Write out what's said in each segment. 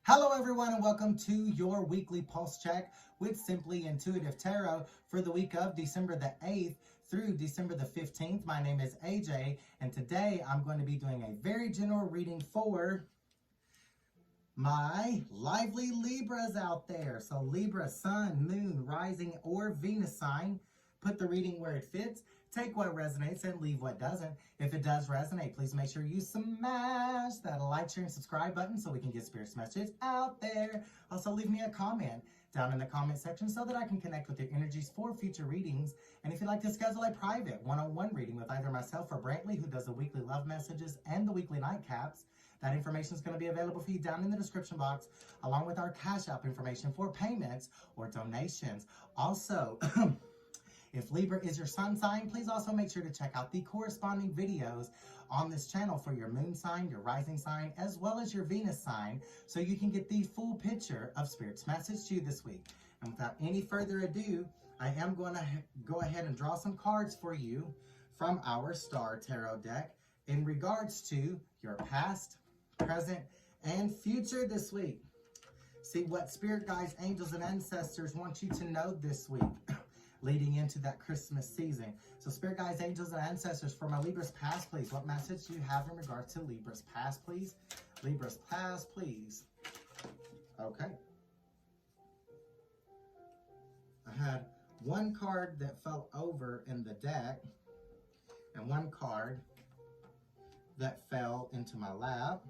Hello everyone and welcome to your weekly pulse check with Simply Intuitive Tarot for the week of December the 8th through December the 15th. My name is AJ and today I'm going to be doing a very general reading for my lively Libras out there. So Libra, Sun, Moon, Rising, or Venus sign. Put the reading where it fits. Take what resonates and leave what doesn't. If it does resonate, please make sure you smash that like, share, and subscribe button so we can get Spirit's message out there. Also, leave me a comment down in the comment section so that I can connect with your energies for future readings. And if you'd like to schedule a private one-on-one reading with either myself or Brantley, who does the weekly love messages and the weekly nightcaps, that information is going to be available for you down in the description box, along with our Cash App information for payments or donations. Also, if Libra is your sun sign, please also make sure to check out the corresponding videos on this channel for your moon sign, your rising sign, as well as your Venus sign, so you can get the full picture of Spirit's message to you this week. And without any further ado, I am going to go ahead and draw some cards for you from our Star Tarot deck in regards to your past, present, and future this week. See what Spirit guides, angels, and ancestors want you to know this week leading into that Christmas season. So Spirit guides, angels, and ancestors, for my Libra's past, please. What message do you have in regards to Libra's past, please? Libra's past, please. Okay. I had one card that fell over in the deck and one card that fell into my lap.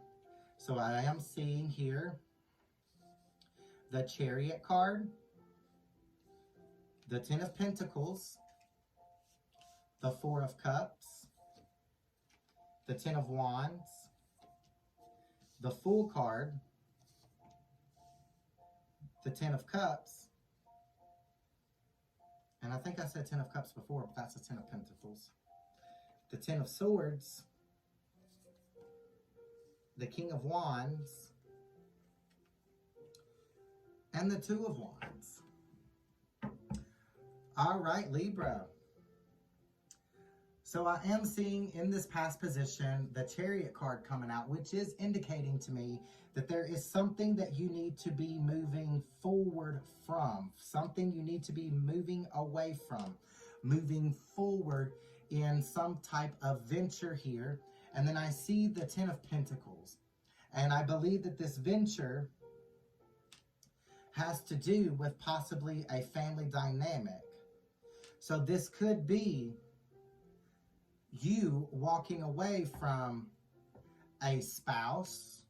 So I am seeing here the Chariot card, the Ten of Pentacles, the Four of Cups, the Ten of Wands, the Fool card, the Ten of Cups, and I think I said Ten of Cups before, but that's the Ten of Pentacles, the Ten of Swords, the King of Wands, and the Two of Wands. All right, Libra. So I am seeing in this past position the Chariot card coming out, which is indicating to me that there is something that you need to be moving forward from, something you need to be moving away from, moving forward in some type of venture here. And then I see the Ten of Pentacles. And I believe that this venture has to do with possibly a family dynamic. So this could be you walking away from a spouse,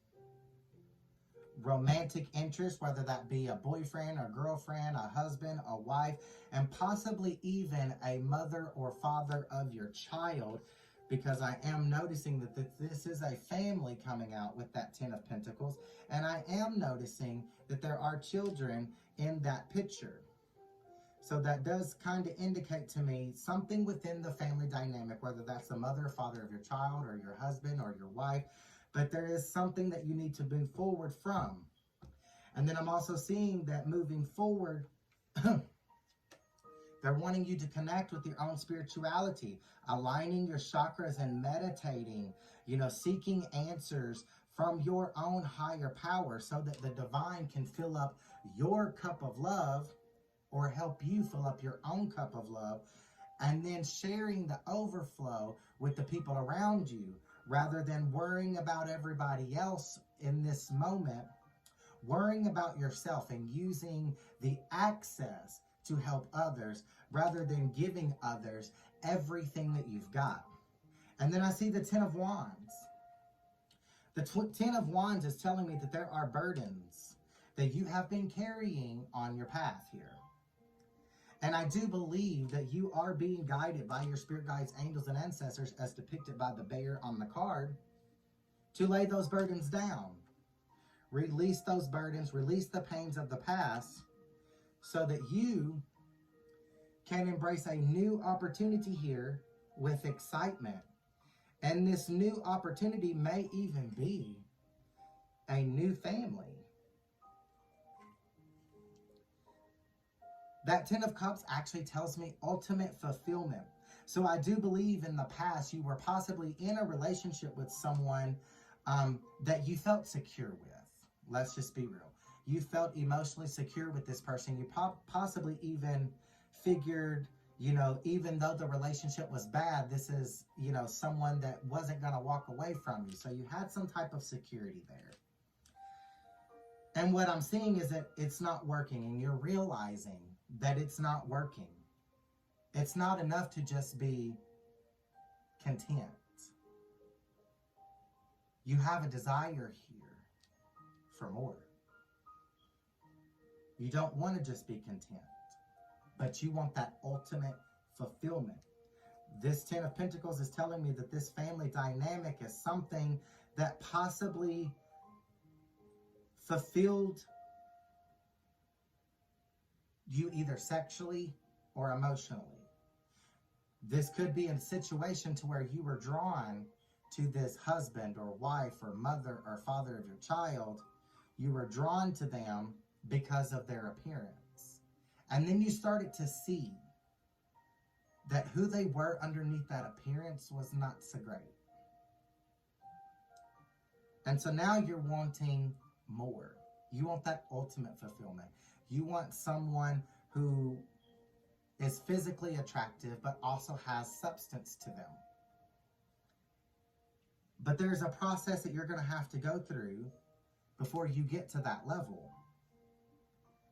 romantic interest, whether that be a boyfriend or girlfriend, a husband, a wife, and possibly even a mother or father of your child, because I am noticing that this is a family coming out with that Ten of Pentacles, and I am noticing that there are children in that picture. So that does kind of indicate to me something within the family dynamic, whether that's the mother or father of your child or your husband or your wife, but there is something that you need to move forward from. And then I'm also seeing that moving forward, they're wanting you to connect with your own spirituality, aligning your chakras and meditating, seeking answers from your own higher power so that the divine can fill up your cup of love, or help you fill up your own cup of love, and then sharing the overflow with the people around you, rather than worrying about everybody else in this moment, worrying about yourself and using the access to help others, rather than giving others everything that you've got. And then I see the Ten of Wands. The Ten of Wands is telling me that there are burdens that you have been carrying on your path here. And I do believe that you are being guided by your spirit guides, angels, and ancestors, as depicted by the bear on the card, to lay those burdens down. Release those burdens, release the pains of the past, so that you can embrace a new opportunity here with excitement. And this new opportunity may even be a new family. That Ten of Cups actually tells me ultimate fulfillment. So I do believe in the past you were possibly in a relationship with someone that you felt secure with. Let's just be real. You felt emotionally secure with this person. You possibly even figured, you know, even though the relationship was bad, this is, you know, someone that wasn't going to walk away from you. So you had some type of security there. And what I'm seeing is that it's not working, and you're realizing that it's not working. It's not enough to just be content. You have a desire here for more. You don't want to just be content, but you want that ultimate fulfillment. This Ten of Pentacles is telling me that this family dynamic is something that possibly fulfilled you either sexually or emotionally. This could be a situation to where you were drawn to this husband or wife or mother or father of your child. You were drawn to them because of their appearance. And then you started to see that who they were underneath that appearance was not so great. And so now you're wanting more. You want that ultimate fulfillment. You want someone who is physically attractive but also has substance to them. But there's a process that you're going to have to go through before you get to that level.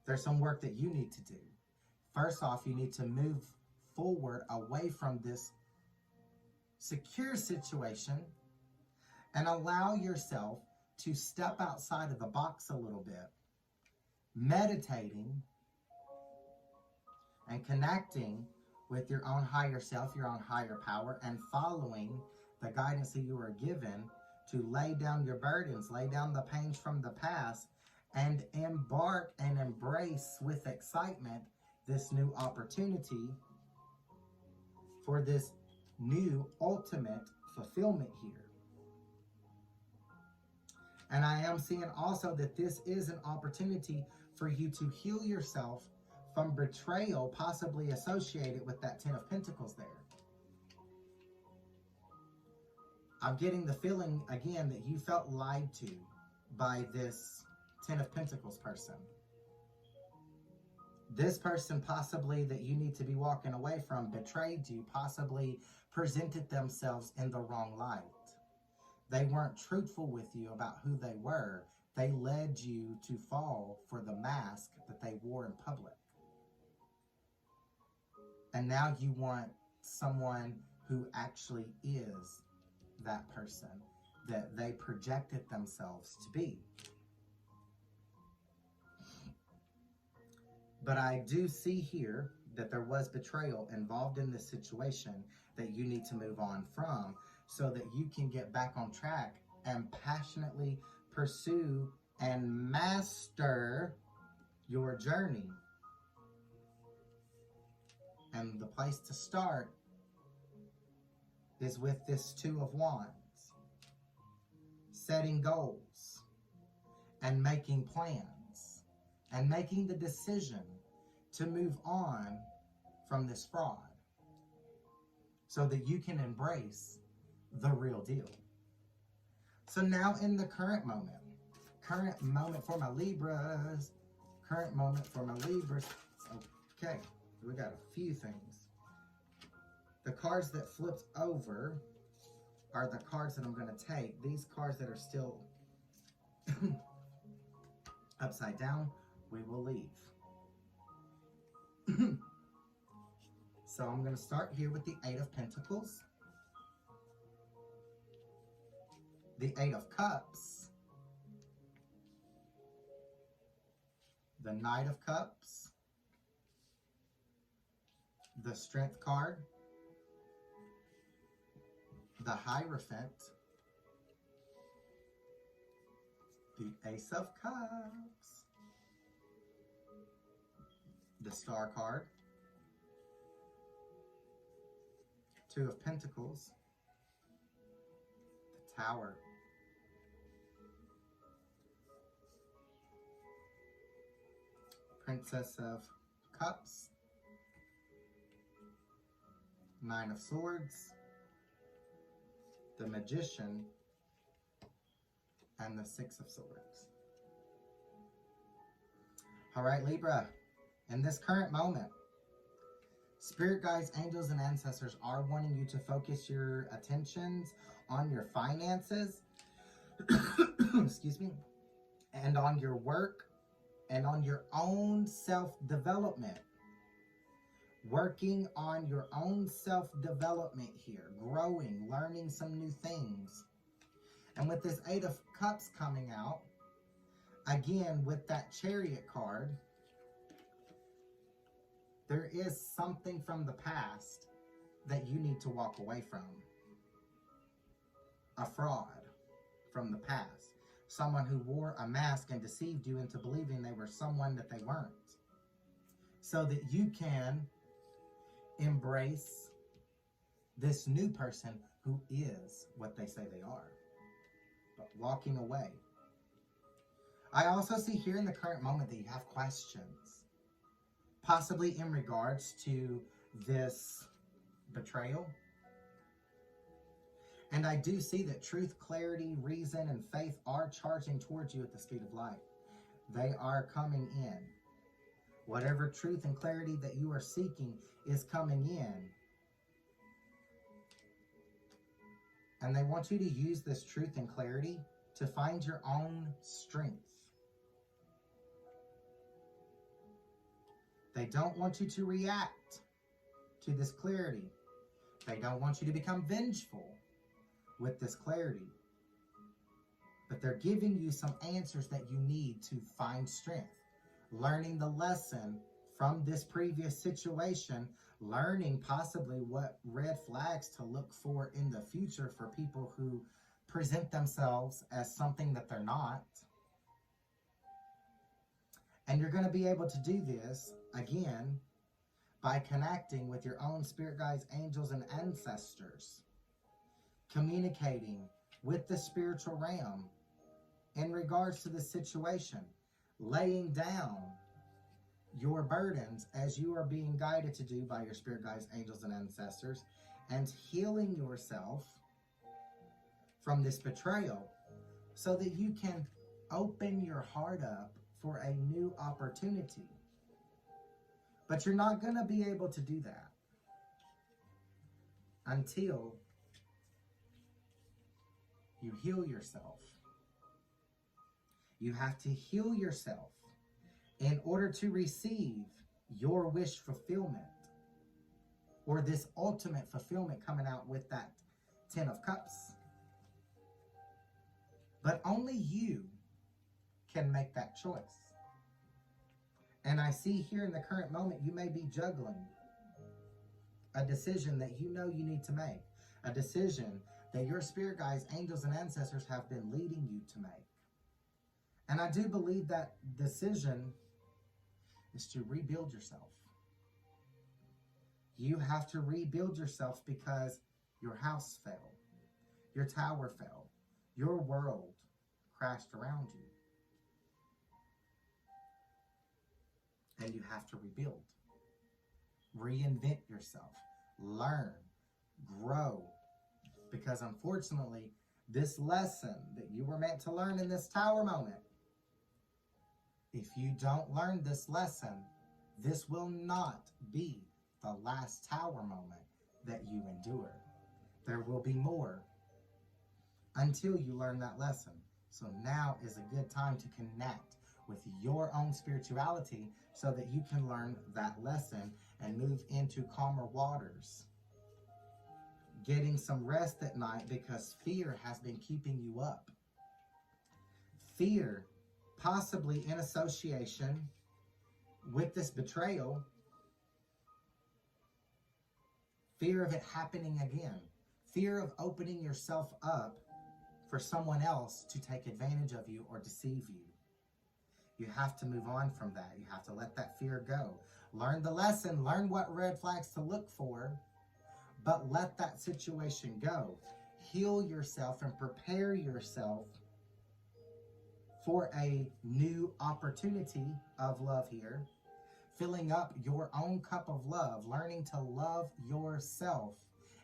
There's some work that you need to do. First off, you need to move forward away from this secure situation and allow yourself to step outside of the box a little bit, meditating and connecting with your own higher self, your own higher power, and following the guidance that you were given to lay down your burdens, lay down the pains from the past, and embark and embrace with excitement this new opportunity for this new ultimate fulfillment here. And I am seeing also that this is an opportunity for you to heal yourself from betrayal, possibly associated with that Ten of Pentacles there. I'm getting the feeling, again, that you felt lied to by this Ten of Pentacles person. This person possibly that you need to be walking away from betrayed you, possibly presented themselves in the wrong light. They weren't truthful with you about who they were. They led you to fall for the mask that they wore in public. And now you want someone who actually is that person that they projected themselves to be. But I do see here that there was betrayal involved in this situation that you need to move on from so that you can get back on track and passionately pursue and master your journey. And the place to start is with this Two of Wands. Setting goals and making plans and making the decision to move on from this fraud so that you can embrace the real deal. So now in the current moment for my Libras, okay, we got a few things. The cards that flipped over are the cards that I'm going to take. These cards that are still upside down, we will leave. So I'm going to start here with the Eight of Pentacles, the Eight of Cups, the Knight of Cups, the Strength card, the Hierophant, the Ace of Cups, the Star card, Two of Pentacles, the Tower, Princess of Cups, Nine of Swords, the Magician, and the Six of Swords. All right, Libra, in this current moment, spirit guides, angels, and ancestors are wanting you to focus your attentions on your finances, excuse me, and on your work, and on your own self-development. Working on your own self-development here, growing, learning some new things. And with this Eight of Cups coming out, again, with that Chariot card, there is something from the past that you need to walk away from. A fraud from the past. Someone who wore a mask and deceived you into believing they were someone that they weren't. So that you can embrace this new person who is what they say they are. But walking away. I also see here in the current moment that you have questions. Possibly in regards to this betrayal. And I do see that truth, clarity, reason, and faith are charging towards you at the speed of light. They are coming in. Whatever truth and clarity that you are seeking is coming in. And they want you to use this truth and clarity to find your own strength. They don't want you to react to this clarity. They don't want you to become vengeful with this clarity. But they're giving you some answers that you need to find strength. Learning the lesson from this previous situation, learning possibly what red flags to look for in the future for people who present themselves as something that they're not. And you're going to be able to do this, again, by connecting with your own spirit guides, angels, and ancestors. Communicating with the spiritual realm in regards to the situation. Laying down your burdens as you are being guided to do by your spirit guides, angels, and ancestors. And healing yourself from this betrayal so that you can open your heart up for a new opportunity. But you're not going to be able to do that until you heal yourself. You have to heal yourself in order to receive your wish fulfillment, or this ultimate fulfillment coming out with that Ten of Cups. But only you can make that choice. And I see here in the current moment, you may be juggling a decision that you know you need to make. A decision that your spirit guides, angels, and ancestors have been leading you to make. And I do believe that decision is to rebuild yourself. You have to rebuild yourself because your house fell. Your tower fell. Your world crashed around you. And you have to rebuild. Reinvent yourself. Learn. Grow. Because unfortunately, this lesson that you were meant to learn in this tower moment, if you don't learn this lesson, this will not be the last tower moment that you endure. There will be more until you learn that lesson. So now is a good time to connect with your own spirituality so that you can learn that lesson and move into calmer waters. Getting some rest at night because fear has been keeping you up. Fear, possibly in association with this betrayal. Fear of it happening again. Fear of opening yourself up for someone else to take advantage of you or deceive you. You have to move on from that. You have to let that fear go. Learn the lesson. Learn what red flags to look for. But let that situation go. Heal yourself and prepare yourself for a new opportunity of love here. Filling up your own cup of love. Learning to love yourself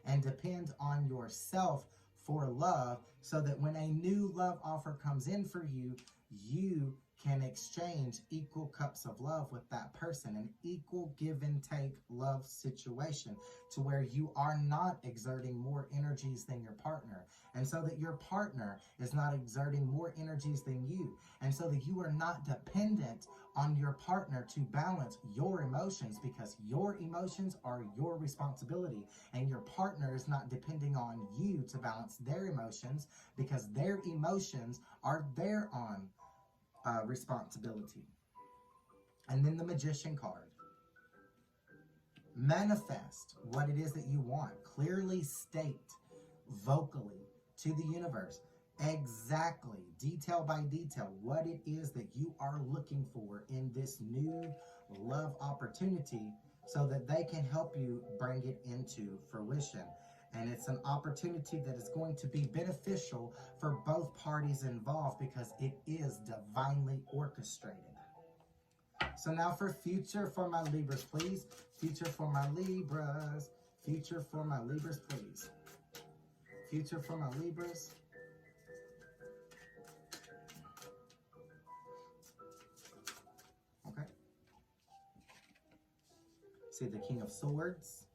and depend on yourself for love so that when a new love offer comes in for you, you can exchange equal cups of love with that person, an equal give and take love situation, to where you are not exerting more energies than your partner, and so that your partner is not exerting more energies than you, and so that you are not dependent on your partner to balance your emotions, because your emotions are your responsibility, and your partner is not depending on you to balance their emotions, because their emotions are their own responsibility. And then the Magician card. Manifest what it is that you want. Clearly state vocally to the universe exactly, detail by detail, what it is that you are looking for in this new love opportunity, so that they can help you bring it into fruition. And it's an opportunity that is going to be beneficial for both parties involved, because it is divinely orchestrated. So now for future for my Libras, please. Future for my Libras. Future for my Libras, please. Future for my Libras. Okay. See the King of Swords,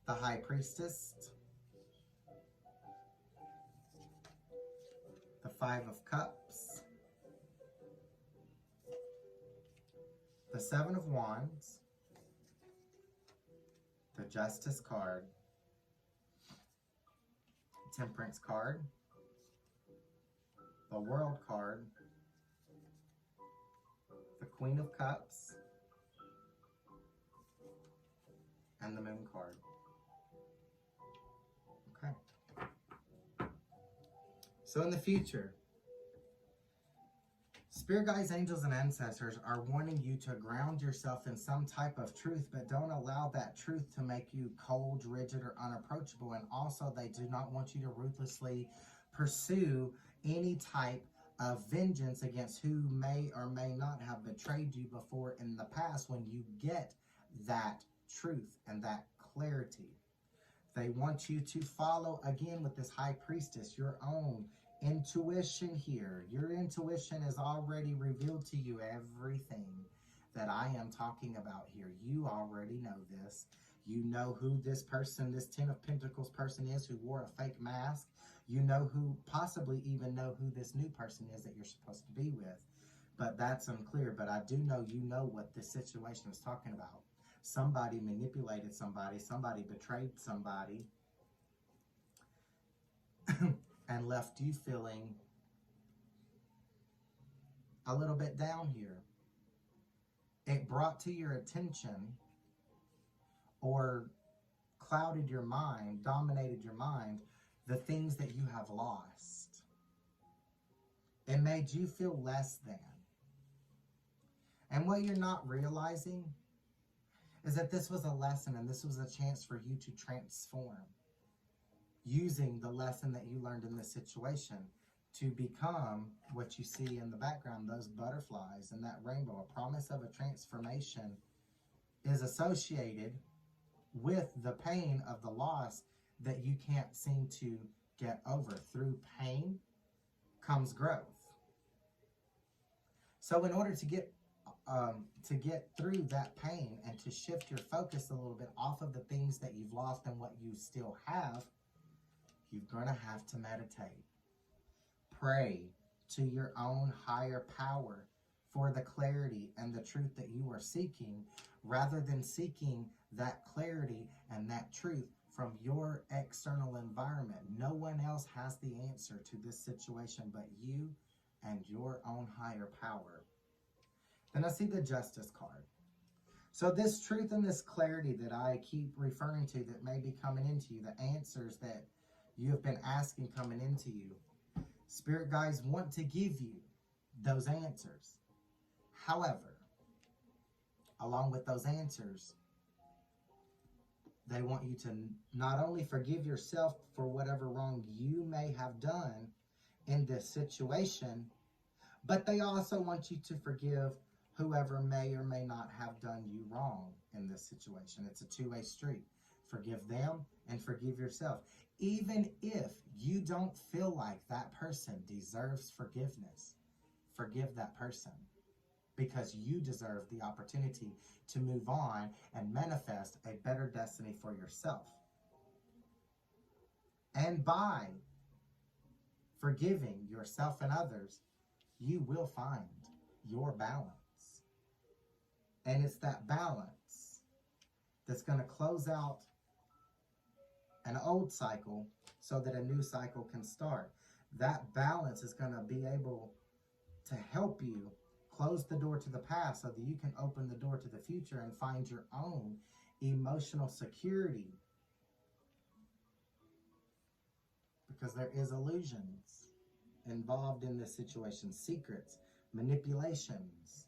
the High Priestess, the Five of Cups, the Seven of Wands, the Justice card, Temperance card, the World card, the Queen of Cups, and the Moon card. Okay. So in the future, Spirit guides, angels, and ancestors are wanting you to ground yourself in some type of truth, but don't allow that truth to make you cold, rigid, or unapproachable. And also, they do not want you to ruthlessly pursue any type of vengeance against who may or may not have betrayed you before in the past, when you get that truth and that clarity. They want you to follow, again, with this High Priestess, your own intuition here. Your intuition has already revealed to you everything that I am talking about here. You already know this. You know who this person, this Ten of Pentacles person is, who wore a fake mask. You know who, possibly even know who this new person is that you're supposed to be with. But that's unclear. But I do know you know what this situation is talking about. Somebody manipulated somebody. Somebody betrayed somebody. And left you feeling a little bit down here. It brought to your attention, or clouded your mind, dominated your mind, the things that you have lost. It made you feel less than. And what you're not realizing is that this was a lesson, and this was a chance for you to transform, using the lesson that you learned in this situation to become what you see in the background, those butterflies and that rainbow. A promise of a transformation is associated with the pain of the loss that you can't seem to get over. Through pain comes growth. So in order to get through that pain and to shift your focus a little bit off of the things that you've lost and what you still have, you're going to have to meditate. Pray to your own higher power for the clarity and the truth that you are seeking, rather than seeking that clarity and that truth from your external environment. No one else has the answer to this situation but you and your own higher power. Then I see the Justice card. So this truth and this clarity that I keep referring to, that may be coming into you, the answers that you have been asking coming into you, Spirit guides want to give you those answers. However, along with those answers, they want you to not only forgive yourself for whatever wrong you may have done in this situation, but they also want you to forgive whoever may or may not have done you wrong in this situation. It's a two-way street. Forgive them and forgive yourself. Even if you don't feel like that person deserves forgiveness, forgive that person, because you deserve the opportunity to move on and manifest a better destiny for yourself. And by forgiving yourself and others, you will find your balance. And it's that balance that's going to close out an old cycle so that a new cycle can start. That balance is going to be able to help you close the door to the past so that you can open the door to the future and find your own emotional security. Because there is illusions involved in this situation, secrets, manipulations.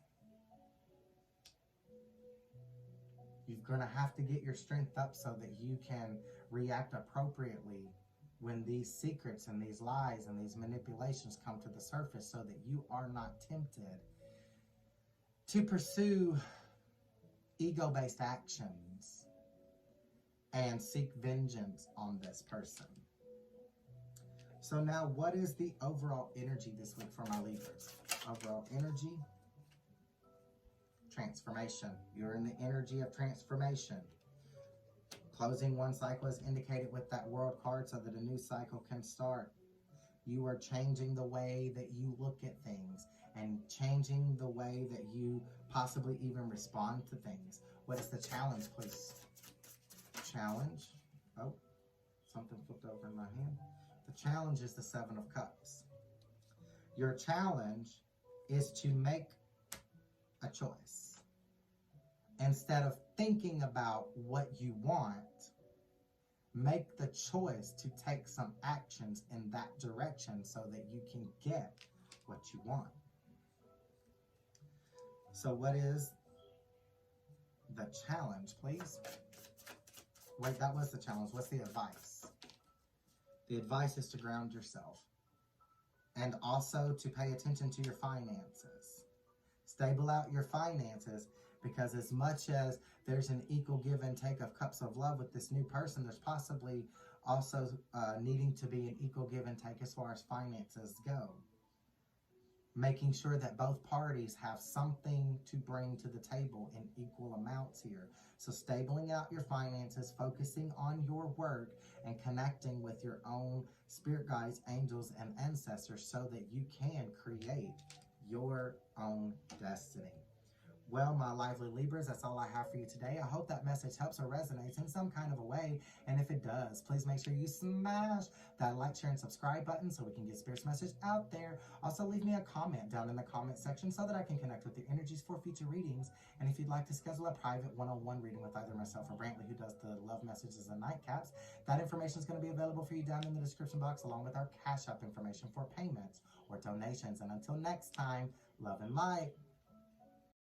You're going to have to get your strength up so that you can react appropriately when these secrets and these lies and these manipulations come to the surface, so that you are not tempted to pursue ego-based actions and seek vengeance on this person. So now, what is the overall energy this week for my Libras? Overall energy, transformation. You're in the energy of transformation. Closing one cycle is indicated with that World card so that a new cycle can start. You are changing the way that you look at things and changing the way that you possibly even respond to things. What is the challenge, please? Challenge. Oh, something flipped over in my hand. The challenge is the Seven of Cups. Your challenge is to make a choice. Instead of thinking about what you want, make the choice to take some actions in that direction so that you can get what you want. So what is the challenge, please? Wait, that was the challenge. What's the advice? The advice is to ground yourself and also to pay attention to your finances. Stable out your finances, because as much as there's an equal give and take of cups of love with this new person, there's possibly also needing to be an equal give and take as far as finances go. Making sure that both parties have something to bring to the table in equal amounts here. So stabling out your finances, focusing on your work, and connecting with your own spirit guides, angels, and ancestors so that you can create your own destiny. Well, my lively Libras, that's all I have for you today. I hope that message helps or resonates in some kind of a way. And if it does, please make sure you smash that like, share, and subscribe button so we can get Spirit's message out there. Also, leave me a comment down in the comment section so that I can connect with your energies for future readings. And if you'd like to schedule a private one-on-one reading with either myself or Brantley, who does the love messages and nightcaps, that information is going to be available for you down in the description box, along with our Cash App information for payments or donations. And until next time, love and light.